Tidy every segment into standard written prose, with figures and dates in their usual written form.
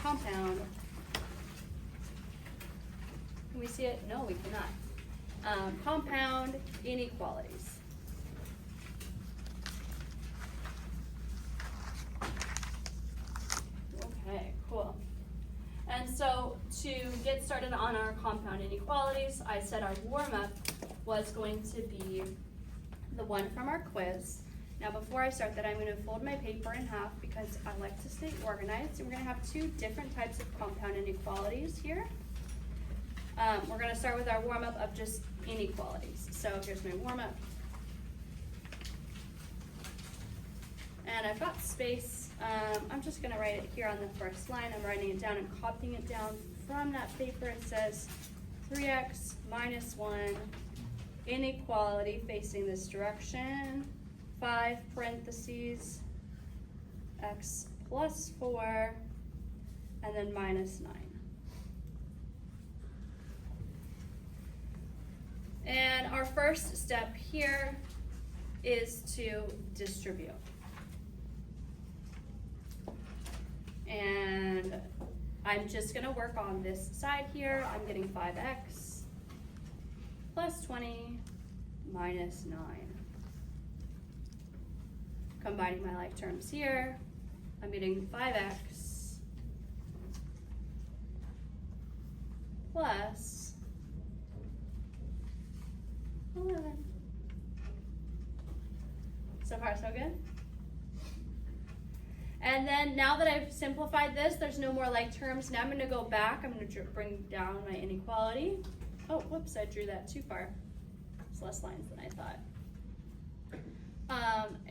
compound. Can we see it? No, we cannot. Compound inequalities. Okay, cool. And so to get started on our compound inequalities, I said our warm-up was going to be the one from our quiz. Now before I start that, I'm going to fold my paper in half because I like to stay organized. And we're going to have two different types of compound inequalities here. We're going to start with our warm-up of just inequalities. So here's my warm-up. And I've got space. I'm just going to write it here on the first line. I'm writing it down and copying it down from that paper. It says 3x minus 1 inequality facing this direction, 5 parentheses, x plus 4, and then minus 9. And our first step here is to distribute. And I'm just gonna work on this side here. I'm getting 5x plus 20 minus 9. Combining my like terms here, I'm getting 5x plus 11. So far, so good? And then now that I've simplified this, there's no more like terms. Now I'm going to go back. I'm going to bring down my inequality. Oh, whoops, I drew that too far. It's less lines than I thought.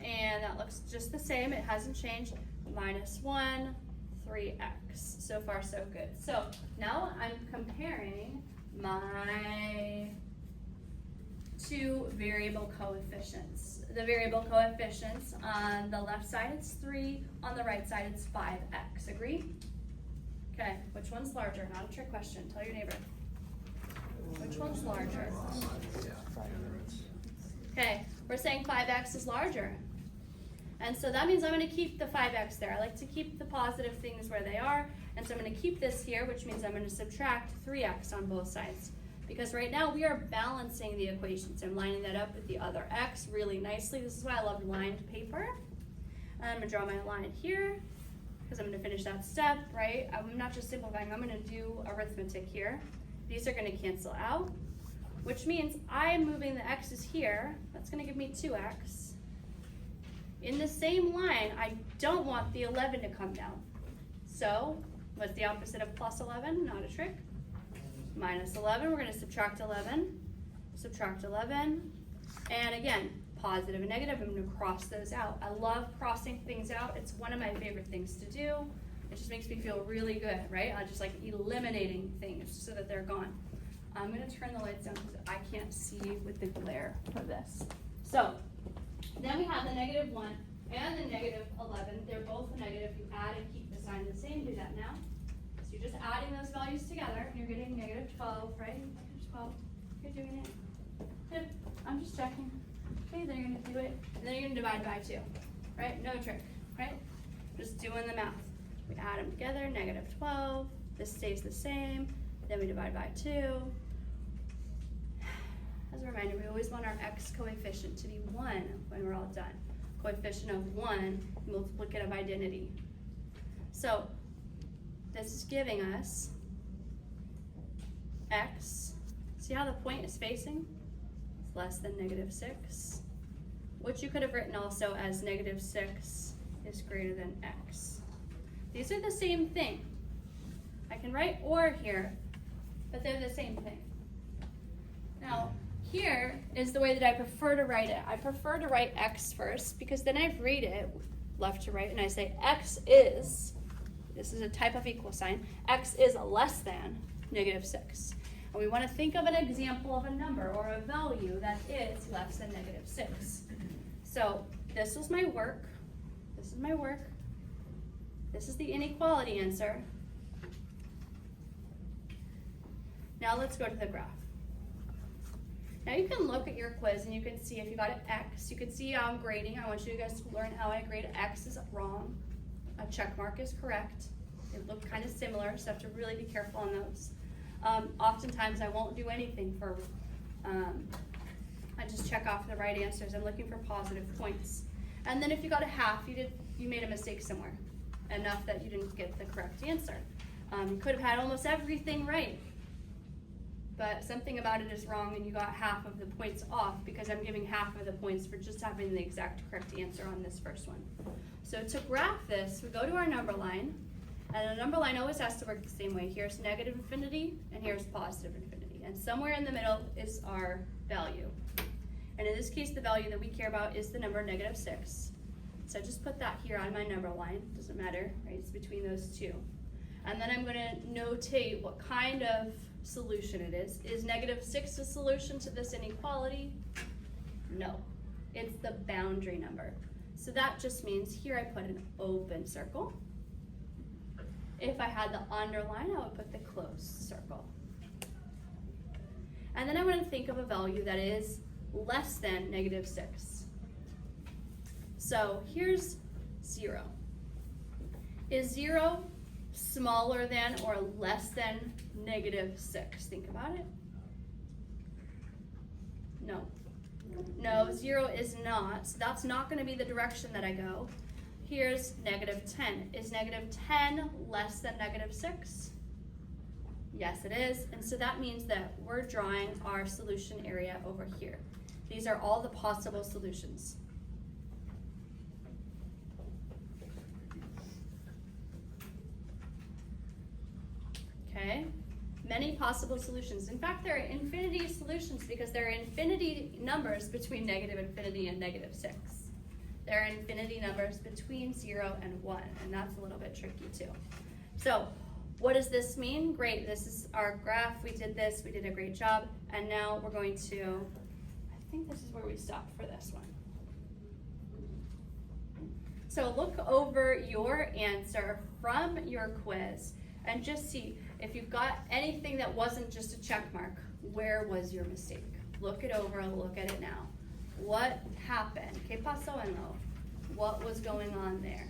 And that looks just the same. It hasn't changed. Minus 1, 3x. So far, so good. So now I'm comparing my two variable coefficients. The variable coefficients on the left side it's 3, on the right side it's 5x. Agree? Okay, which one's larger? Not a trick question. Tell your neighbor. Which one's larger? Okay, we're saying 5x is larger. And so that means I'm going to keep the 5x there. I like to keep the positive things where they are. And so I'm going to keep this here, which means I'm going to subtract 3x on both sides. Because right now we are balancing the equations. I'm lining that up with the other x really nicely. This is why I love lined paper. And I'm going to draw my line here because I'm going to finish that step, right? I'm not just simplifying. I'm going to do arithmetic here. These are going to cancel out, which means I'm moving the x's here. That's going to give me 2x. In the same line, I don't want the 11 to come down. So what's the opposite of plus 11? Not a trick. Minus 11, we're going to subtract 11, and again, positive and negative, I'm going to cross those out. I love crossing things out. It's one of my favorite things to do. It just makes me feel really good, right? I just like eliminating things so that they're gone. I'm going to turn the lights down because I can't see with the glare for this. So then we have the negative 1 and the negative 11. They're both negative. You add and keep the sign the same. Do that now. So you're just adding those values together, and you're getting negative 12, right? Negative 12. You're doing it. Good. I'm just checking. Okay, then you're going to do it, and then you're going to divide by 2, right? No trick, right? Just doing the math. We add them together, negative 12. This stays the same. Then we divide by 2. As a reminder, we always want our x coefficient to be 1 when we're all done. Coefficient of 1, multiplicative identity. So this is giving us x. See how the point is facing? It's less than negative 6, which you could have written also as negative 6 is greater than x. These are the same thing. I can write or here, but they're the same thing. Now, here is the way that I prefer to write it. I prefer to write x first because then I read it left to right and I say x is, this is a type of equal sign, x is less than negative 6. And we want to think of an example of a number or a value that is less than negative 6. So this was my work. This is my work. This is the inequality answer. Now let's go to the graph. Now you can look at your quiz and you can see if you got an X. You can see how I'm grading. I want you guys to learn how I grade. X is wrong. A check mark is correct. They look kind of similar, so I have to really be careful on those. Oftentimes I won't do anything for, I just check off the right answers. I'm looking for positive points. And then if you got a half, you made a mistake somewhere, enough that you didn't get the correct answer. You could have had almost everything right, but something about it is wrong and you got half of the points off because I'm giving half of the points for just having the exact correct answer on this first one. So to graph this, we go to our number line, and the number line always has to work the same way. Here's negative infinity, and here's positive infinity. And somewhere in the middle is our value. And in this case, the value that we care about is the number -6. So just put that here on my number line. Doesn't matter, right? It's between those two. And then I'm gonna notate what kind of solution it is. Is -6 a solution to this inequality? No, it's the boundary number. So that just means here I put an open circle. If I had the underline, I would put the closed circle. And then I want to think of a value that is less than -6. So here's 0. Is 0 smaller than or less than -6? Think about it. No. No, 0 is not. So that's not going to be the direction that I go. Here's -10. Is -10 less than -6? Yes, it is. And so that means that we're drawing our solution area over here. These are all the possible solutions. Okay, many possible solutions. In fact, there are infinity solutions because there are infinity numbers between -infinity and -6. There are infinity numbers between 0 and 1, and that's a little bit tricky too. So what does this mean? Great, this is our graph. We did this, we did a great job. And now we're going to, I think this is where we stopped for this one. So look over your answer from your quiz and just see if you've got anything that wasn't just a check mark, where was your mistake? Look it over and look at it now. What happened? ¿Qué pasó en lo? What was going on there?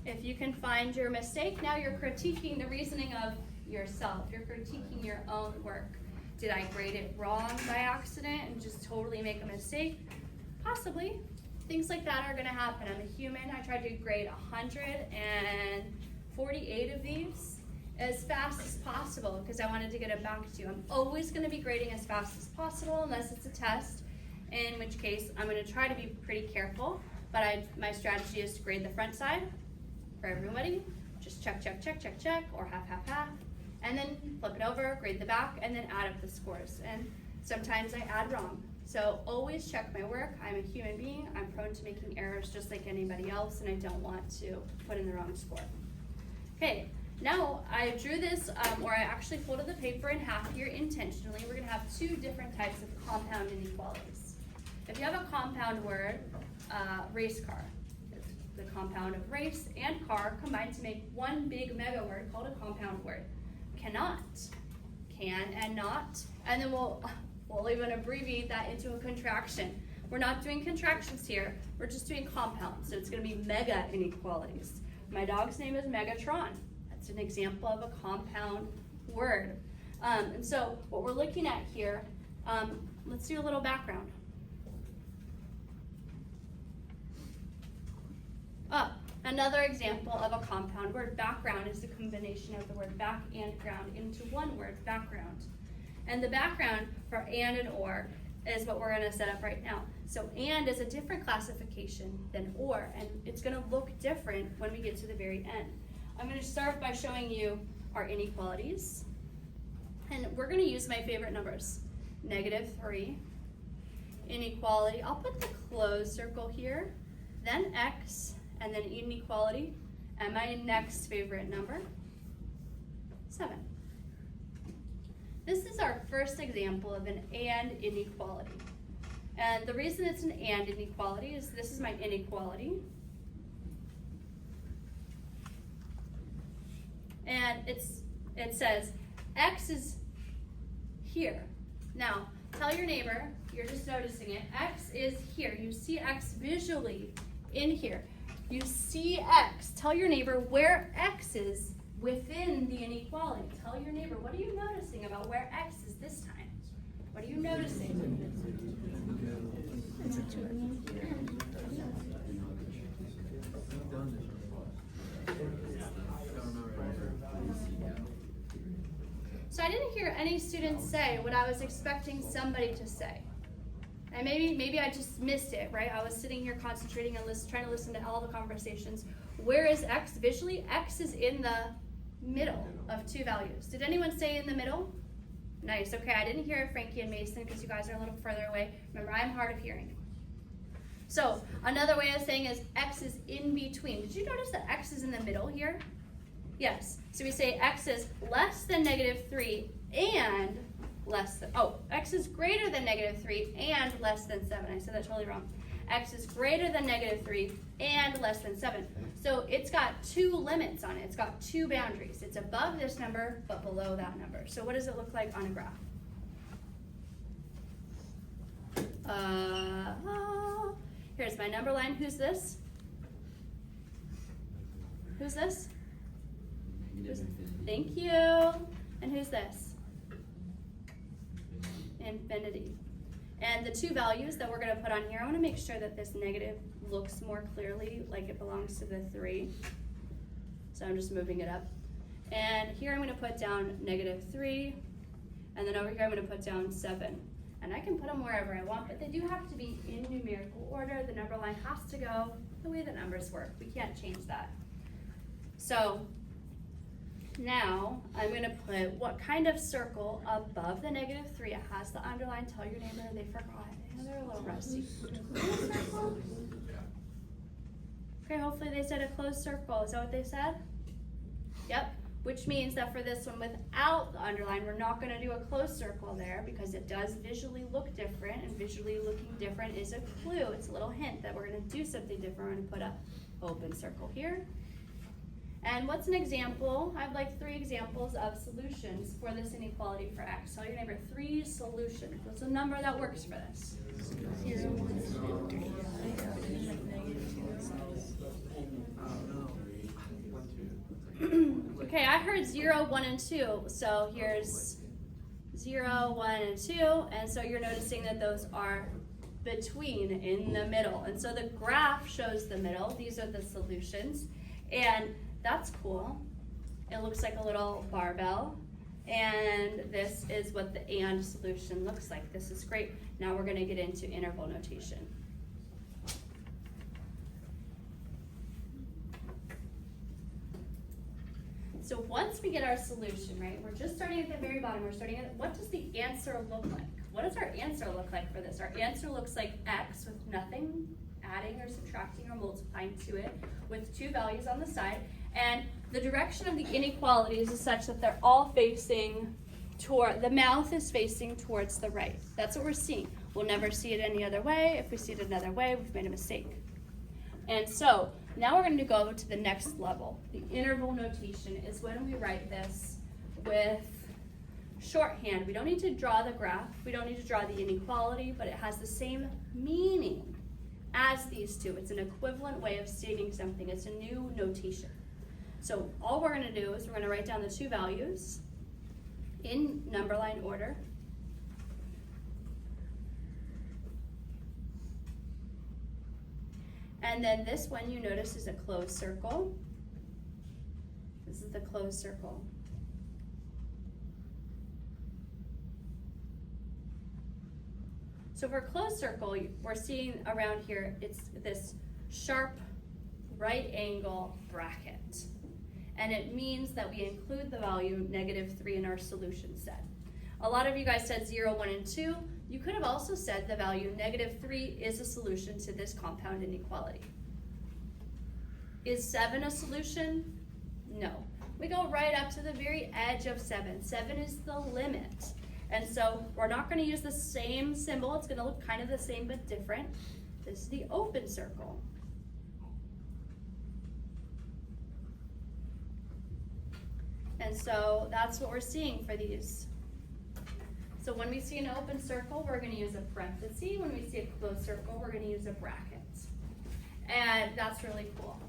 If you can find your mistake, now you're critiquing the reasoning of yourself. You're critiquing your own work. Did I grade it wrong by accident and just totally make a mistake? Possibly. Things like that are gonna happen. I'm a human. I tried to grade 148 of these as fast as possible because I wanted to get it back to you. I'm always gonna be grading as fast as possible unless it's a test, in which case I'm gonna try to be pretty careful, but my strategy is to grade the front side for everybody. Just check, check, check, check, check, or half, half, half. And then flip it over, grade the back, and then add up the scores. And sometimes I add wrong. So always check my work. I'm a human being. I'm prone to making errors just like anybody else, and I don't want to put in the wrong score. Okay, now I drew this, or I actually folded the paper in half here intentionally. We're gonna have two different types of compound inequalities. If you have a compound word, race car, the compound of race and car combined to make one big mega word called a compound word. Cannot, can and not, and then we'll even abbreviate that into a contraction. We're not doing contractions here, we're just doing compounds, so it's gonna be mega inequalities. My dog's name is Megatron. That's an example of a compound word. And so what we're looking at here, let's do a little background. Another example of a compound word. Background is the combination of the word back and ground into one word, background. And the background for and or is what we're gonna set up right now. So and is a different classification than or, and it's gonna look different when we get to the very end. I'm gonna start by showing you our inequalities. And we're gonna use my favorite numbers. -3, inequality, I'll put the closed circle here, then x, and then inequality, and my next favorite number, 7. This is our first example of an and inequality. And the reason it's an and inequality is this is my inequality. And it says x is here. Now, tell your neighbor, you're just noticing it, X is here. You see X visually in here. You see X. Tell your neighbor where X is within the inequality. Tell your neighbor, what are you noticing about where X is this time? What are you noticing? So I didn't hear any students say what I was expecting somebody to say. And maybe I just missed it, right? I was sitting here concentrating and trying to listen to all the conversations. Where is X visually? X is in the middle of two values. Did anyone say in the middle? Nice, okay, I didn't hear Frankie and Mason because you guys are a little further away. Remember, I'm hard of hearing. So another way of saying is X is in between. Did you notice that X is in the middle here? Yes, so we say X is less than -3 and less than, X is greater than -3 and less than 7. I said that totally wrong. X is greater than -3 and less than 7. So it's got two limits on it. It's got two boundaries. It's above this number, but below that number. So what does it look like on a graph? Here's my number line. Who's this? Who's this? Thank you. And who's this? Infinity. And the two values that we're going to put on here, I want to make sure that this negative looks more clearly like it belongs to the 3. So I'm just moving it up. And here I'm going to put down -3. And then over here I'm going to put down 7. And I can put them wherever I want, but they do have to be in numerical order. The number line has to go the way the numbers work. We can't change that. So now I'm going to put what kind of circle above the -3. It has the underline. Tell your neighbor they forgot. They're a little rusty. Okay, hopefully they said a closed circle. Is that what they said? Yep. Which means that for this one without the underline, we're not going to do a closed circle there because it does visually look different, and visually looking different is a clue. It's a little hint that we're going to do something different. We're going to put an open circle here. And what's an example? I'd like 3 examples of solutions for this inequality for X. Tell your neighbor 3 solutions. What's a number that works for this? 0, 1, 2, 3. Okay, I heard 0, 1, and 2. So here's 0, 1, and 2. And so you're noticing that those are between, in the middle. And so the graph shows the middle. These are the solutions. And that's cool. It looks like a little barbell. And this is what the and solution looks like. This is great. Now we're going to get into interval notation. So once we get our solution, right, we're just starting at the very bottom. We're starting at, what does the answer look like? What does our answer look like for this? Our answer looks like X with nothing adding or subtracting or multiplying to it, with 2 values on the side. And the direction of the inequalities is such that they're all facing toward, the mouth is facing towards the right. That's what we're seeing. We'll never see it any other way. If we see it another way, we've made a mistake. And so now we're going to go to the next level. The interval notation is when we write this with shorthand. We don't need to draw the graph. We don't need to draw the inequality, but it has the same meaning as these two. It's an equivalent way of stating something. It's a new notation. So all we're going to do is we're going to write down the 2 values in number line order. And then this one you notice is a closed circle. This is the closed circle. So for a closed circle, we're seeing around here, it's this sharp right angle bracket. And it means that we include the value -3 in our solution set. A lot of you guys said 0, 1, and 2. You could have also said the value -3 is a solution to this compound inequality. Is 7 a solution? No. We go right up to the very edge of 7. 7 is the limit. And so we're not going to use the same symbol. It's going to look kind of the same but different. This is the open circle. And so that's what we're seeing for these. So when we see an open circle, we're gonna use a parenthesis. When we see a closed circle, we're gonna use a bracket. And that's really cool.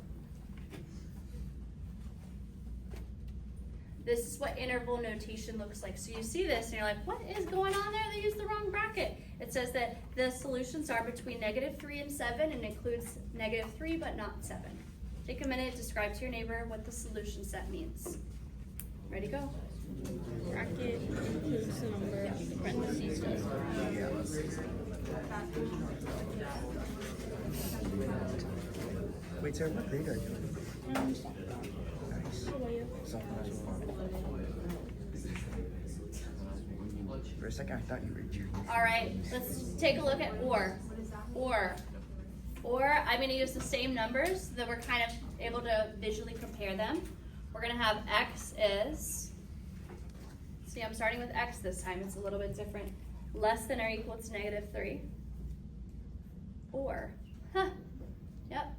This is what interval notation looks like. So you see this and you're like, what is going on there? They used the wrong bracket. It says that the solutions are between -3 and 7 and includes -3 but not 7. Take a minute, describe to your neighbor what the solution set means. Ready, go. Bracket includes the number, parentheses does. Wait, Sarah, what grade are you in? Nice. How about you? Sophomore as well. For a second, I thought you were junior. All right, let's take a look at or. Or, I'm gonna use the same numbers so that we're kind of able to visually compare them. We're gonna have x is, see, I'm starting with x this time, it's a little bit different. Less than or equal to -3. Or, yep,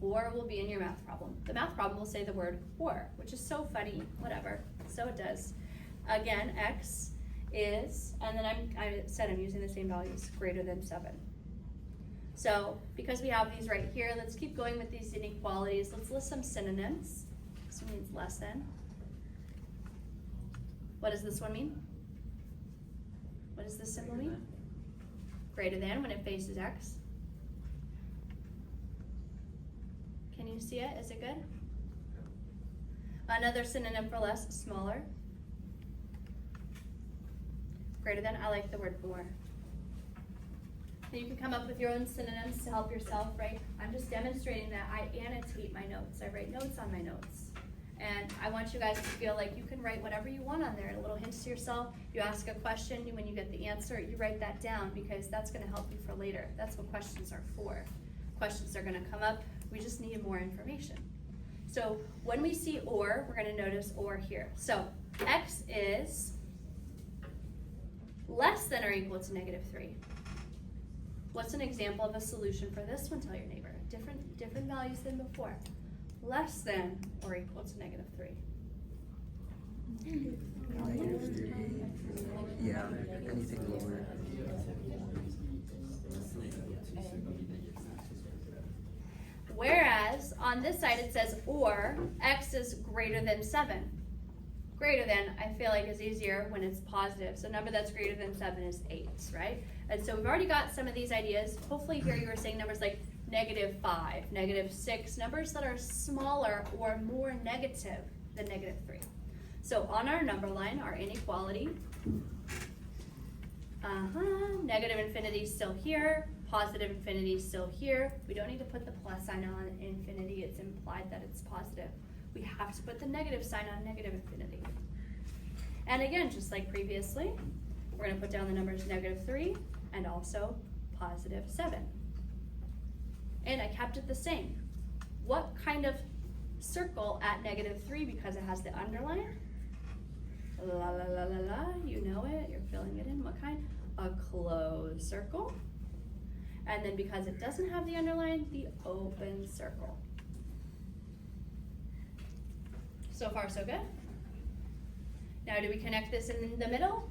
or will be in your math problem. The math problem will say the word or, which is so funny, whatever, so it does. Again, x is, and then I said I'm using the same values, greater than 7. So, because we have these right here, let's keep going with these inequalities. Let's list some synonyms. This one means less than. What does this one mean? What does this symbol mean? Greater than when it faces x. Can you see it? Is it good? Another synonym for less, smaller. Greater than, I like the word more. So you can come up with your own synonyms to help yourself, right? I'm just demonstrating that I annotate my notes. I write notes on my notes. And I want you guys to feel like you can write whatever you want on there. Little hints to yourself. You ask a question, when you get the answer, you write that down because that's gonna help you for later. That's what questions are for. Questions are gonna come up. We just need more information. So when we see or, we're gonna notice or here. So x is less than or equal to -3. What's an example of a solution for this one? Tell your neighbor. Different values than before. Less than or equal to -3. -3. Yeah, anything lower. Whereas on this side it says or x is greater than 7. Greater than, I feel like, is easier when it's positive. So a number that's greater than 7 is 8, right? And so we've already got some of these ideas. Hopefully here you were saying numbers like -5, -6, numbers that are smaller or more negative than -3. So on our number line, our inequality, negative infinity is still here, positive infinity is still here. We don't need to put the plus sign on infinity, it's implied that it's positive. We have to put the negative sign on negative infinity. And again, just like previously, we're gonna put down the numbers -3 and also +7. And I kept it the same. What kind of circle at -3 because it has the underline? La la la la la, you know it, you're filling it in. What kind? A closed circle. And then because it doesn't have the underline, the open circle. So far, so good? Now, do we connect this in the middle?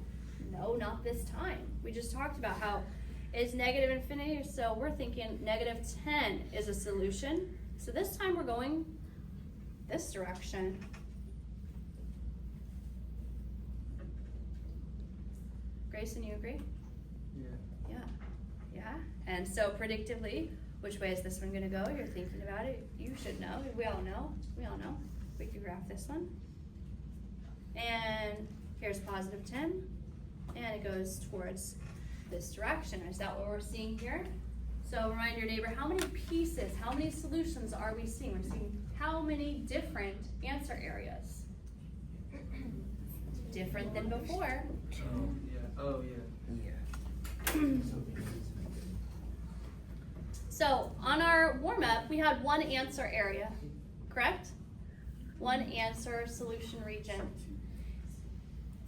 No, not this time. We just talked about how it's negative infinity, so we're thinking -10 is a solution. So this time we're going this direction. Grayson, you agree? Yeah. And so predictively, which way is this one gonna go? You're thinking about it. You should know. We all know. We can graph this one. And here's +10. And it goes towards this direction. Is that what we're seeing here? So remind your neighbor, how many pieces, how many solutions are we seeing? We're seeing how many different answer areas? Different than before. So on our warm-up, we had one answer area, correct? One answer solution region.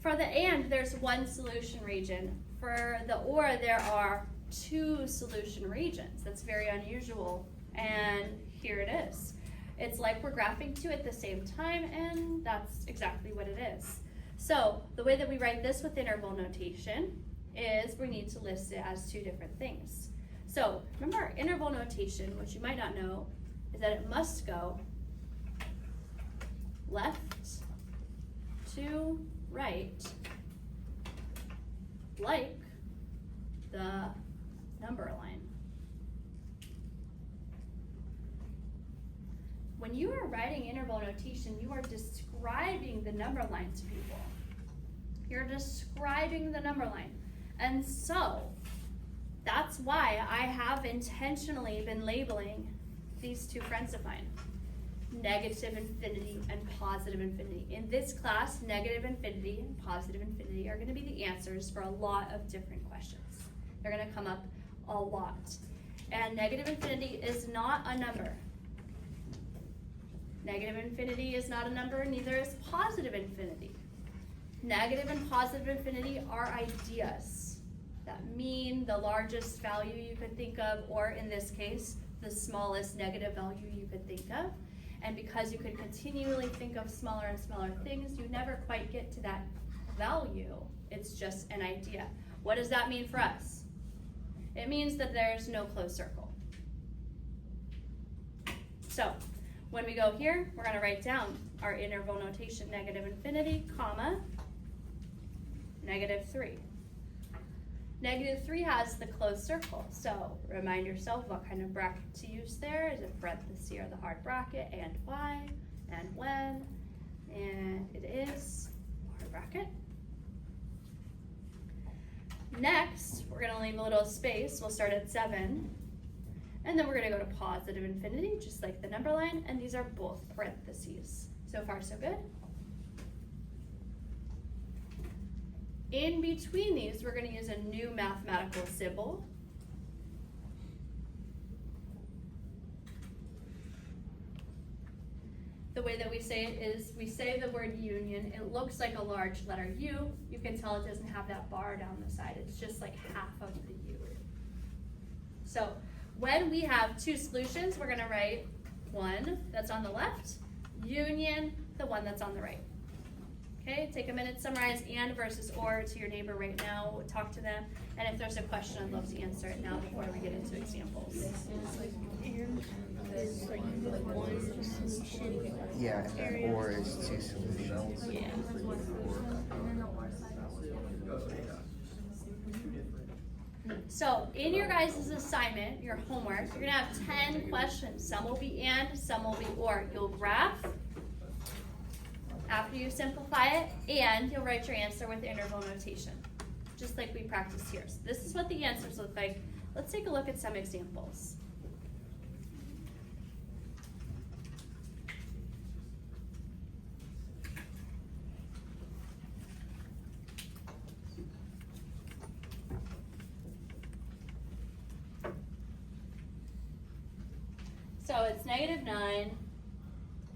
For the and, there's one solution region. For the or, there are two solution regions. That's very unusual, and here it is. It's like we're graphing two at the same time, and that's exactly what it is. So the way that we write this with interval notation is we need to list it as two different things. So remember our interval notation, which you might not know, is that it must go left to right, like the number line. When you are writing interval notation, you are describing the number line to people. You're describing the number line. And so, that's why I have intentionally been labeling these two friends of mine, negative infinity and positive infinity. In this class, negative infinity and positive infinity are going to be the answers for a lot of different questions. They're going to come up a lot. And negative infinity is not a number. Negative infinity is not a number, neither is positive infinity. Negative and positive infinity are ideas that mean the largest value you could think of, or in this case, the smallest negative value you could think of. And because you could continually think of smaller and smaller things, you never quite get to that value. It's just an idea. What does that mean for us? It means that there's no closed circle. So, when we go here, we're going to write down our interval notation, negative infinity, comma, -3. -3 has the closed circle, so remind yourself what kind of bracket to use there. Is it parenthesis or the hard bracket, and why, and when, and it is hard bracket. Next, we're going to leave a little space. We'll start at 7. And then we're going to go to positive infinity, just like the number line, and these are both parentheses. So far, so good. In between these, we're going to use a new mathematical symbol. The way that we say it is, we say the word union. It looks like a large letter U. You can tell it doesn't have that bar down the side. It's just like half of the U. So, when we have two solutions, we're going to write one that's on the left, union, the one that's on the right. Okay, take a minute, summarize and versus or to your neighbor right now, talk to them, and if there's a question, I'd love to answer it now before we get into examples. Yeah, or is two solutions. Yeah. So, in your guys' assignment, your homework, you're going to have 10 questions. Some will be and, some will be or. You'll graph after you simplify it, and you'll write your answer with interval notation, just like we practiced here. So this is what the answers look like. Let's take a look at some examples. So it's -9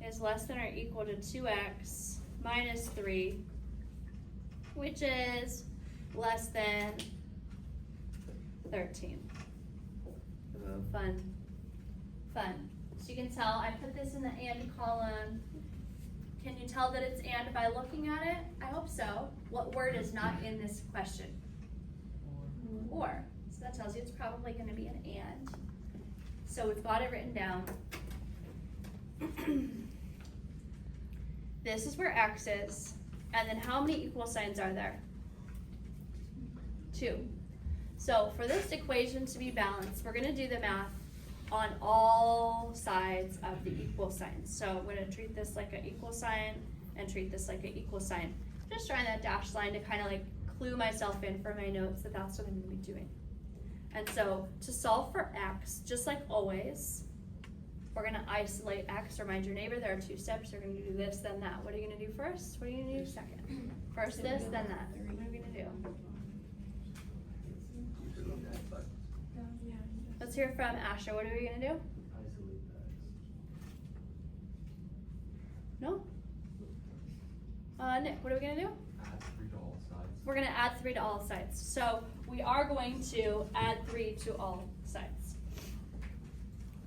is less than or equal to 2x minus 3, which is less than 13. Ooh, fun. Fun. So you can tell I put this in the and column. Can you tell that it's and by looking at it? I hope so. What word is not in this question? Or. So that tells you it's probably going to be an and. So we've got it written down. This is where x is. And then how many equal signs are there? 2. So for this equation to be balanced, we're going to do the math on all sides of the equal sign. So I'm going to treat this like an equal sign and treat this like an equal sign. Just drawing that dashed line to kind of like clue myself in for my notes that that's what I'm going to be doing. And so to solve for x, just like always, we're going to isolate x. Remind your neighbor there are 2 steps. You're going to do this, then that. What are you going to do first? What are you going to do second? First this, then that. What are we going to do? Let's hear from Asher. What are we going to do? No? Nick, what are we going to do? Add 3 to all sides. We're going to add 3 to all sides. So we are going to add 3 to all sides.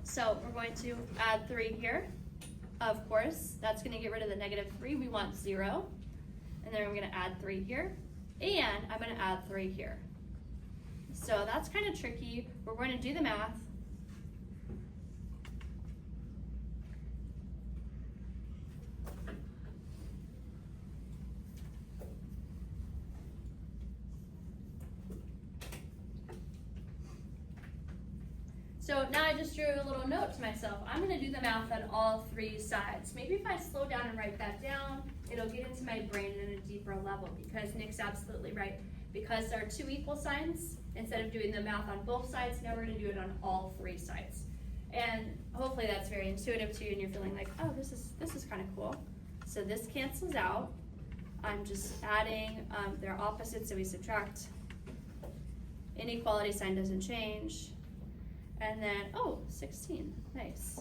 So we're going to add 3 here. Of course, that's going to get rid of the -3. We want 0. and then I'm gonna add 3 here, and I'm gonna add 3 here. So that's kind of tricky. We're going to do the math. So now I just drew a little note to myself. I'm gonna do the math on all 3 sides. Maybe if I slow down and write that down, it'll get into my brain at a deeper level, because Nick's absolutely right. Because there are 2 equal signs, instead of doing the math on both sides, now we're gonna do it on all 3 sides. And hopefully that's very intuitive to you and you're feeling like, oh, this is kind of cool. So this cancels out. I'm just adding, they're opposites, so we subtract. Inequality sign doesn't change. And then, oh, 16, nice.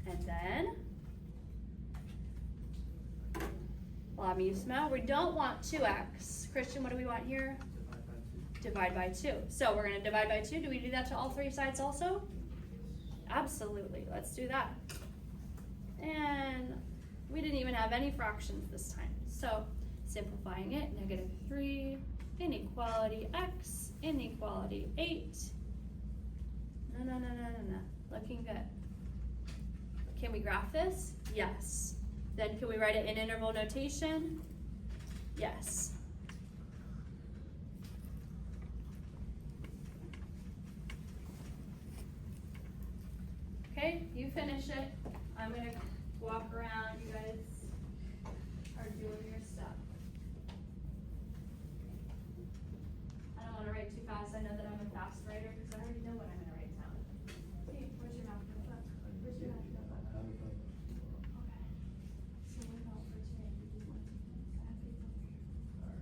And then, Lamissima, we don't want 2x. Christian, what do we want here? Divide by 2. So we're gonna divide by 2. Do we do that to all 3 sides also? Absolutely, let's do that. And we didn't even have any fractions this time. So simplifying it, -3, inequality x, inequality 8. No, looking good. Can we graph this? Yes. Then can we write it in interval notation? Yes. Okay, you finish it. I'm gonna walk around. You guys are doing your stuff. I don't want to write too fast. I know that I'm a fast writer because I already know what I'm going to write down. Hey, where's your math notebook? Where's your math notebook? Okay. So what about for today? We do one thing. I have faith over here.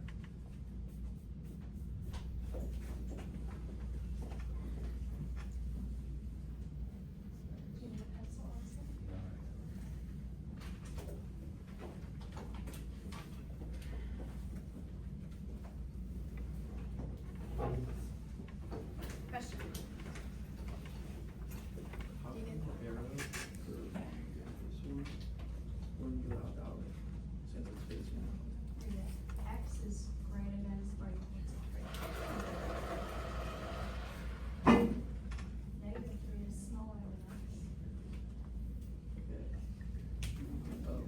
Do you need a pencil also? Question? How come the arrow for this one wouldn't go out since it's facing out? Read it. X is greater than or equal to 3. -3 is smaller than x. Okay. Oh.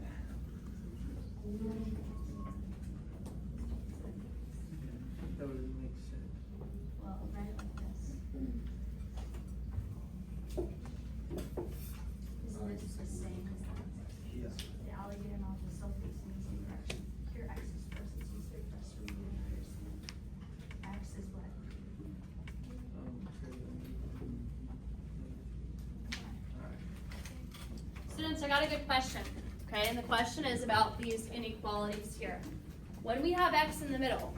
That would make sense. Well, write it like this. Isn't it just the same as that? Yes. The alligator mouth is still facing the same direction. Here x is first, it's easier for us to read and understand. X is what? Alright. Students, I got a good question, okay? And the question is about these inequalities here. When we have x in the middle,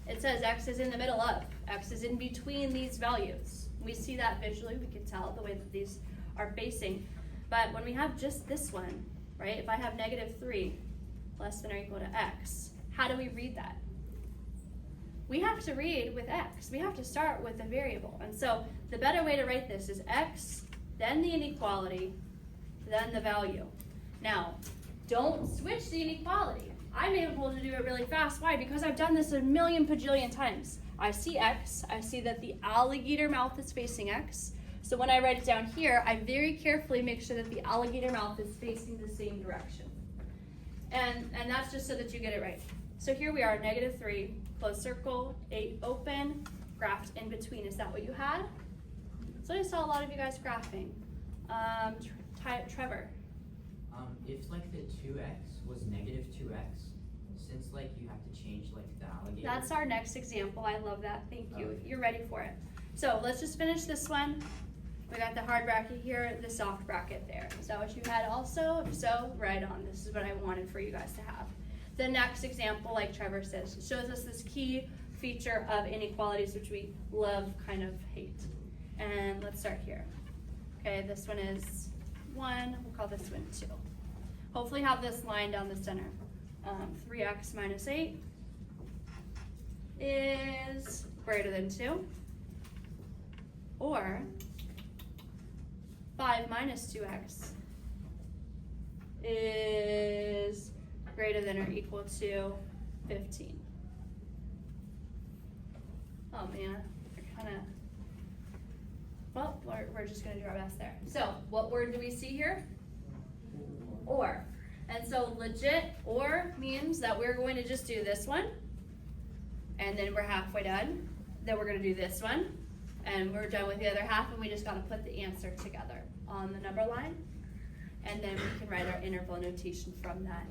it says x is in the middle of, x is in between these values. We see that visually, we can tell the way that these are facing. But when we have just this one, right? If I have -3 less than or equal to x, how do we read that? We have to read with x. We have to start with a variable. And so the better way to write this is x, then the inequality, then the value. Now, don't switch the inequality. I'm able to do it really fast. Why? Because I've done this a million bajillion times. I see x, I see that the alligator mouth is facing x. So when I write it down here, I very carefully make sure that the alligator mouth is facing the same direction. And that's just so that you get it right. So here we are, -3, close circle, 8 open, graphed in between. Is that what you had? So I saw a lot of you guys graphing. Trevor. If like the 2x was -2x, since like you have to change like the alligator. That's our next example. I love that. Thank you. You're ready for it. So let's just finish this one. We got the hard bracket here, the soft bracket there. Is that what you had also? If so, right on. This is what I wanted for you guys to have. The next example, like Trevor says, shows us this key feature of inequalities, which we love, kind of hate. And let's start here. Okay, this one is 1. We'll call this one 2. Hopefully have this line down the center. 3x minus 8 is greater than 2. Or 5 minus 2x is greater than or equal to 15. Oh man, well, we're just gonna do our best there. So, what word do we see here? Or. And so legit or means that we're going to just do this one, and then we're halfway done. Then we're gonna do this one, and we're done with the other half, and we just gotta put the answer together on the number line, and then we can write our interval notation from that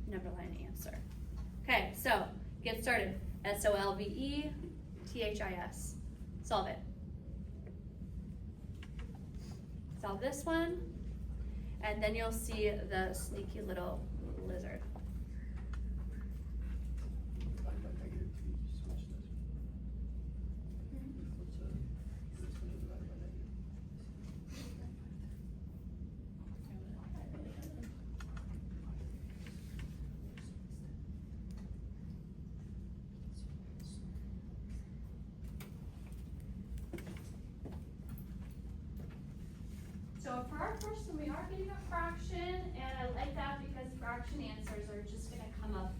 number line answer. Okay, so get started. SOLVETHIS. Solve it. Solve this one, and then you'll see the sneaky little lizard. So for our first one, we are getting a fraction, and I like that because fraction answers are just gonna come up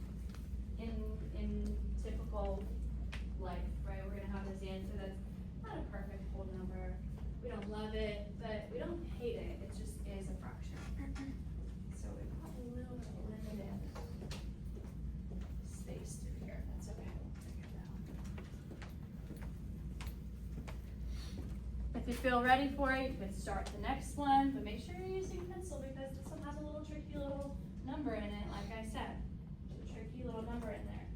in typical life, right? We're gonna have this answer that's not a perfect whole number. We don't love it, but we don't hate it. It just is a fraction. So we've got a little bit of limited space through here. That's okay. We'll figure it out. If you feel ready for it, you can start the next one, but make sure you're using pencil because this one has a little tricky little number in it, like I said. There's a tricky little number in there.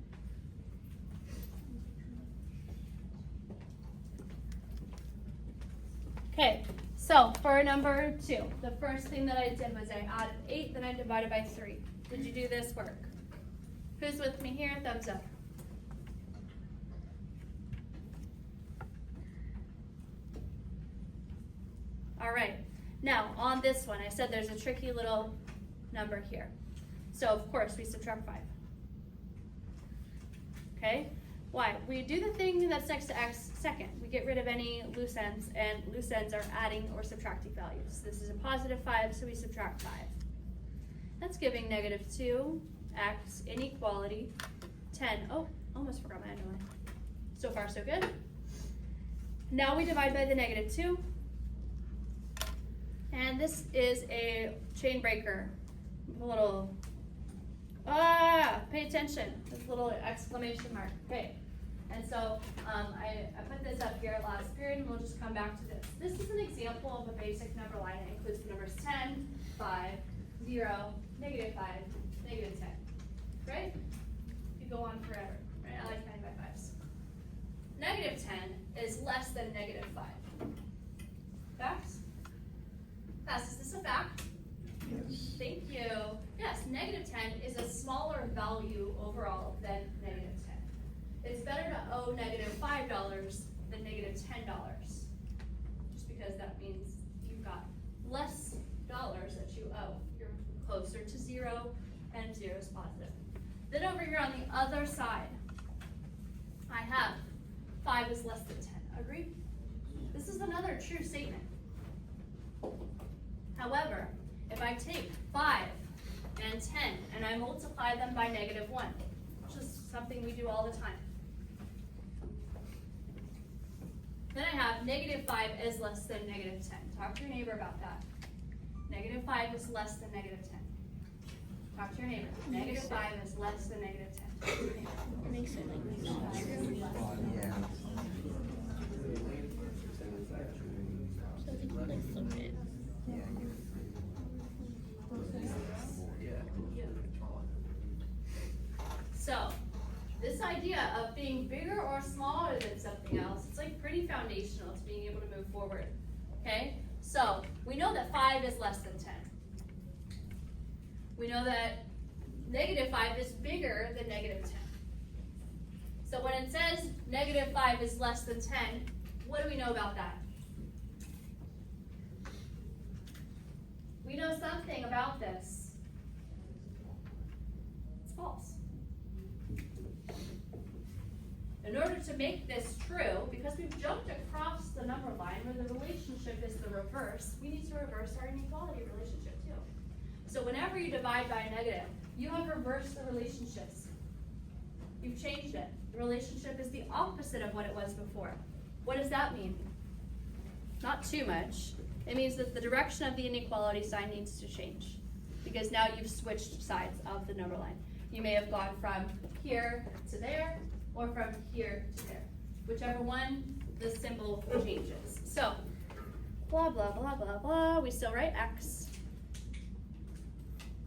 Okay, so for number 2, the first thing that I did was I added 8, then I divided by 3. Did you do this work? Who's with me here? Thumbs up. All right, now on this one, I said there's a tricky little number here. So of course we subtract 5. Okay, why? We do the thing that's next to x second. We get rid of any loose ends, and loose ends are adding or subtracting values. This is a positive 5, so we subtract 5. That's giving negative 2x inequality 10. Oh, almost forgot my underline. So far so good. Now we divide by the negative 2. And this is a chain breaker. A little, pay attention. This little exclamation mark. Okay. And so I put this up here last period, and we'll just come back to this. This is an example of a basic number line that includes the numbers 10, 5, 0, negative 5, negative 10. Right? You go on forever. Right? I like 9 by 5s. Negative 10 is less than negative 5. Facts? Class, is this a fact? Yes. Thank you. Yes, negative 10 is a smaller value overall than negative 10. It's better to owe negative $5 than negative $10, just because that means you've got less dollars that you owe. You're closer to 0, and 0 is positive. Then over here on the other side, I have 5 is less than 10. Agree? This is another true statement. However, if I take 5 and 10 and I multiply them by negative 1, which is something we do all the time, then I have negative 5 is less than negative 10. Talk to your neighbor about that. Negative 5 is less than negative 10. Talk to your neighbor. Negative 5 is less than negative 10. It makes it like not true. Yeah. So if you like flip it. Yeah, you. So, this idea of being bigger or smaller than something else, it's like pretty foundational to being able to move forward. Okay? So, we know that 5 is less than 10. We know that negative 5 is bigger than negative 10. So when it says negative 5 is less than 10, what do we know about that? We know something about this. It's false. In order to make this true, because we've jumped across the number line where the relationship is the reverse, we need to reverse our inequality relationship too. So whenever you divide by a negative, you have reversed the relationships. You've changed it. The relationship is the opposite of what it was before. What does that mean? Not too much. It means that the direction of the inequality sign needs to change because now you've switched sides of the number line. You may have gone from here to there or from here to there. Whichever one, the symbol changes. So, blah, blah, blah, blah, blah. We still write X.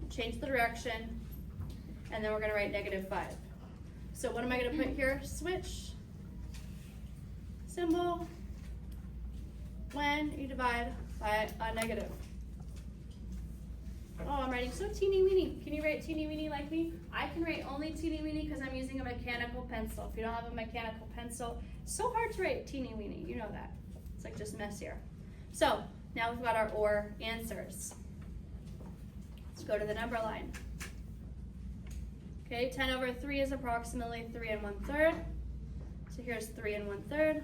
Change the direction. And then we're going to write -5. So what am I going to put here? Switch symbol when you divide by a negative. Oh, I'm writing so teeny weeny. Can you write teeny weeny like me? I can write only teeny weeny because I'm using a mechanical pencil. If you don't have a mechanical pencil, it's so hard to write teeny weeny. You know that. It's like just messier. So now we've got our OR answers. Let's go to the number line. Okay, 10 over 3 is approximately 3 1/3. So here's 3 1/3.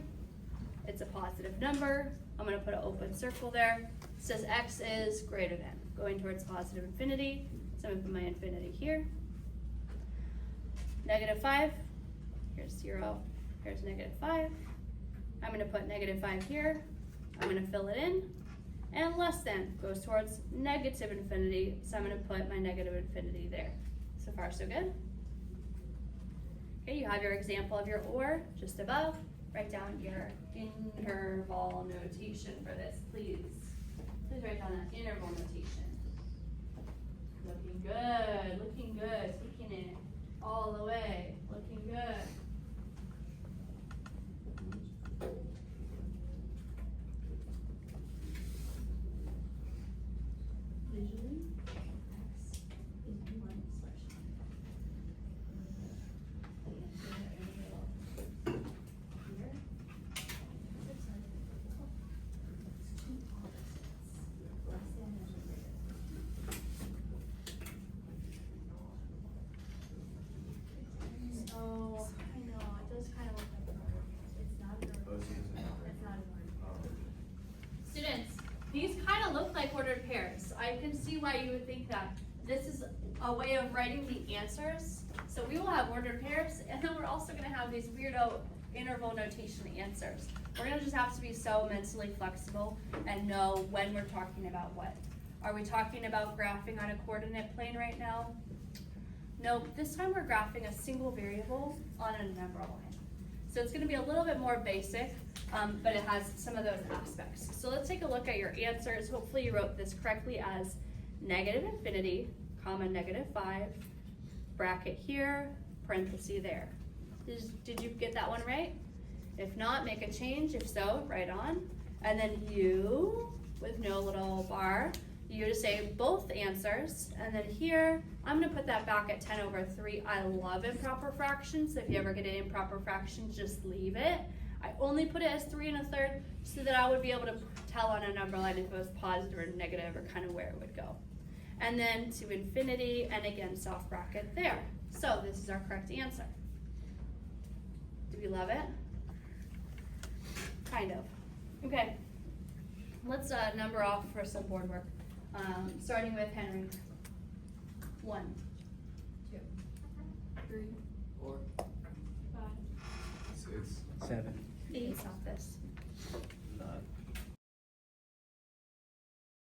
It's a positive number. I'm going to put an open circle there. It says X is greater than, going towards positive infinity. So I'm going to put my infinity here. -5, here's 0, here's -5. I'm going to put -5 here. I'm going to fill it in. And less than goes towards negative infinity. So I'm going to put my negative infinity there. So far, so good. Okay, you have your example of your OR just above. Write down your interval notation for this, please. Please write down that interval notation. Looking good, taking it all the way, looking good. Visually, X is 1/1. Students, these kind of look like ordered pairs. I can see why you would think that. This is a way of writing the answers. So we will have ordered pairs, and then we're also going to have these weirdo interval notation answers. We're going to just have to be so mentally flexible and know when we're talking about what. Are we talking about graphing on a coordinate plane right now? Nope, this time we're graphing a single variable on a number line. So it's going to be a little bit more basic, but it has some of those aspects. So let's take a look at your answers. Hopefully you wrote this correctly as negative infinity, comma -5, bracket here, parenthesis there. Did you get that one right? If not, make a change. If so, write on. And then you, with no little bar, you to say both answers. And then here, I'm going to put that back at 10 over 3. I love improper fractions. If you ever get an improper fraction, just leave it. I only put it as 3 1/3 so that I would be able to tell on a number line if it was positive or negative or kind of where it would go. And then to infinity, and again, soft bracket there. So this is our correct answer. Do we love it? Kind of. Okay, let's number off for some board work. Starting with Henry. 1, 2, 3,